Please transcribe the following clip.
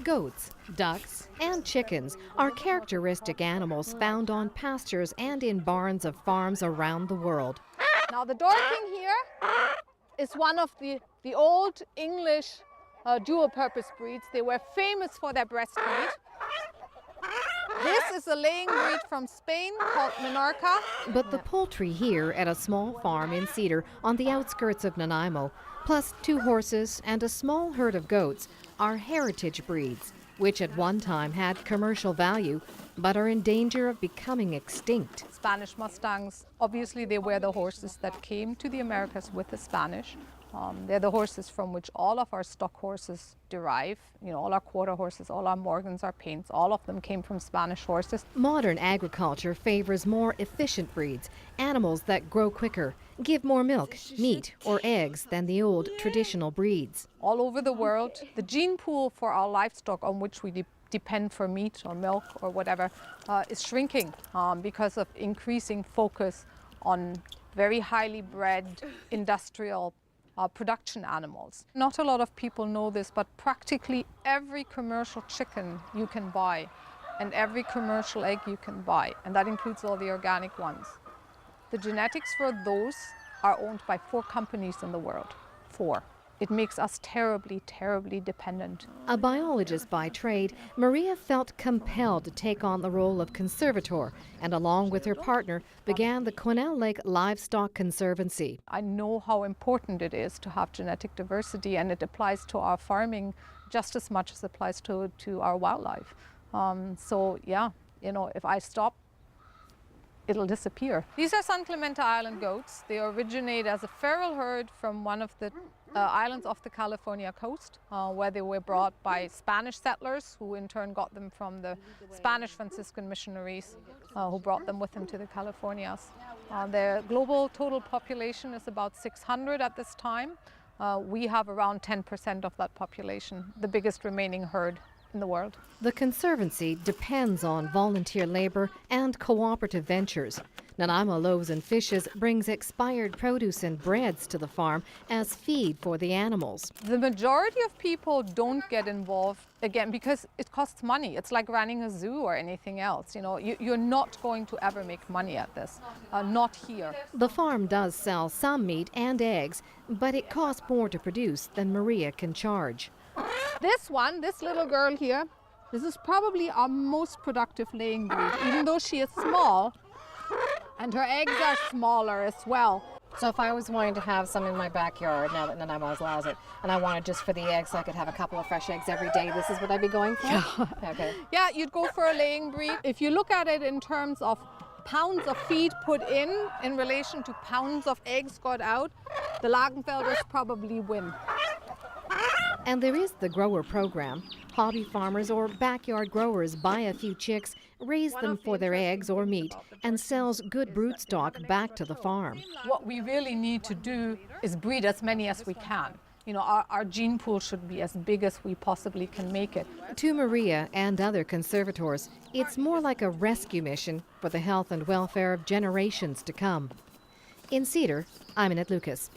Goats, ducks, and chickens are characteristic animals found on pastures and in barns of farms around the world. Now the Dorking here is one of the old English dual-purpose breeds. They were famous for their breast meat. This is a laying breed from Spain called Minorca. But the poultry here at a small farm in Cedar on the outskirts of Nanaimo, plus 2 horses and a small herd of goats, are heritage breeds, which at one time had commercial value, but are in danger of becoming extinct. Spanish Mustangs, obviously they were the horses that came to the Americas with the Spanish. They're the horses from which all of our stock horses derive. You know, all our quarter horses, all our Morgans, our Paints, all of them came from Spanish horses. Modern agriculture favors more efficient breeds, animals that grow quicker, give more milk, meat, or eggs than the old traditional breeds. All over the world, the gene pool for our livestock on which we depend for meat or milk or whatever is shrinking because of increasing focus on very highly bred industrial production animals. Not a lot of people know this, but practically every commercial chicken you can buy and every commercial egg you can buy, and that includes all the organic ones. The genetics for those are owned by 4 companies in the world. 4. It makes us terribly, terribly dependent. A biologist by trade, Maria felt compelled to take on the role of conservator and along with her partner began the Quennell Lake Livestock Conservancy. I know how important it is to have genetic diversity, and it applies to our farming just as much as it applies to our wildlife. So yeah, you know, if I stop, it'll disappear. These are San Clemente Island goats. They originate as a feral herd from one of the islands off the California coast, where they were brought by Spanish settlers, who in turn got them from the Spanish Franciscan missionaries, who brought them with them to the Californias. Their global total population is about 600 at this time. We have around 10% of that population, the biggest remaining herd in the world. The Conservancy depends on volunteer labor and cooperative ventures. Nanaimo Loaves and Fishes brings expired produce and breads to the farm as feed for the animals. The majority of people don't get involved, again, because it costs money. It's like running a zoo or anything else. You know, you're not going to ever make money at this, not here. The farm does sell some meat and eggs, but it costs more to produce than Maria can charge. This one, this little girl here, this is probably our most productive laying breed, even though she is small, and her eggs are smaller as well. So if I was wanting to have some in my backyard, now that Nanaimo allows it, and I wanted just for the eggs so I could have a couple of fresh eggs every day, this is what I'd be going for? Yeah. Okay. Yeah, you'd go for a laying breed. If you look at it in terms of pounds of feed put in relation to pounds of eggs got out, the Lagenfelders probably win. And there is the grower program. Hobby farmers or backyard growers buy a few chicks, raise them for their eggs or meat, and sells good brood stock back to the farm. What we really need to do is breed as many as we can. You know, our gene pool should be as big as we possibly can make it. To Maria and other conservators, it's more like a rescue mission for the health and welfare of generations to come. In Cedar, I'm Annette Lucas.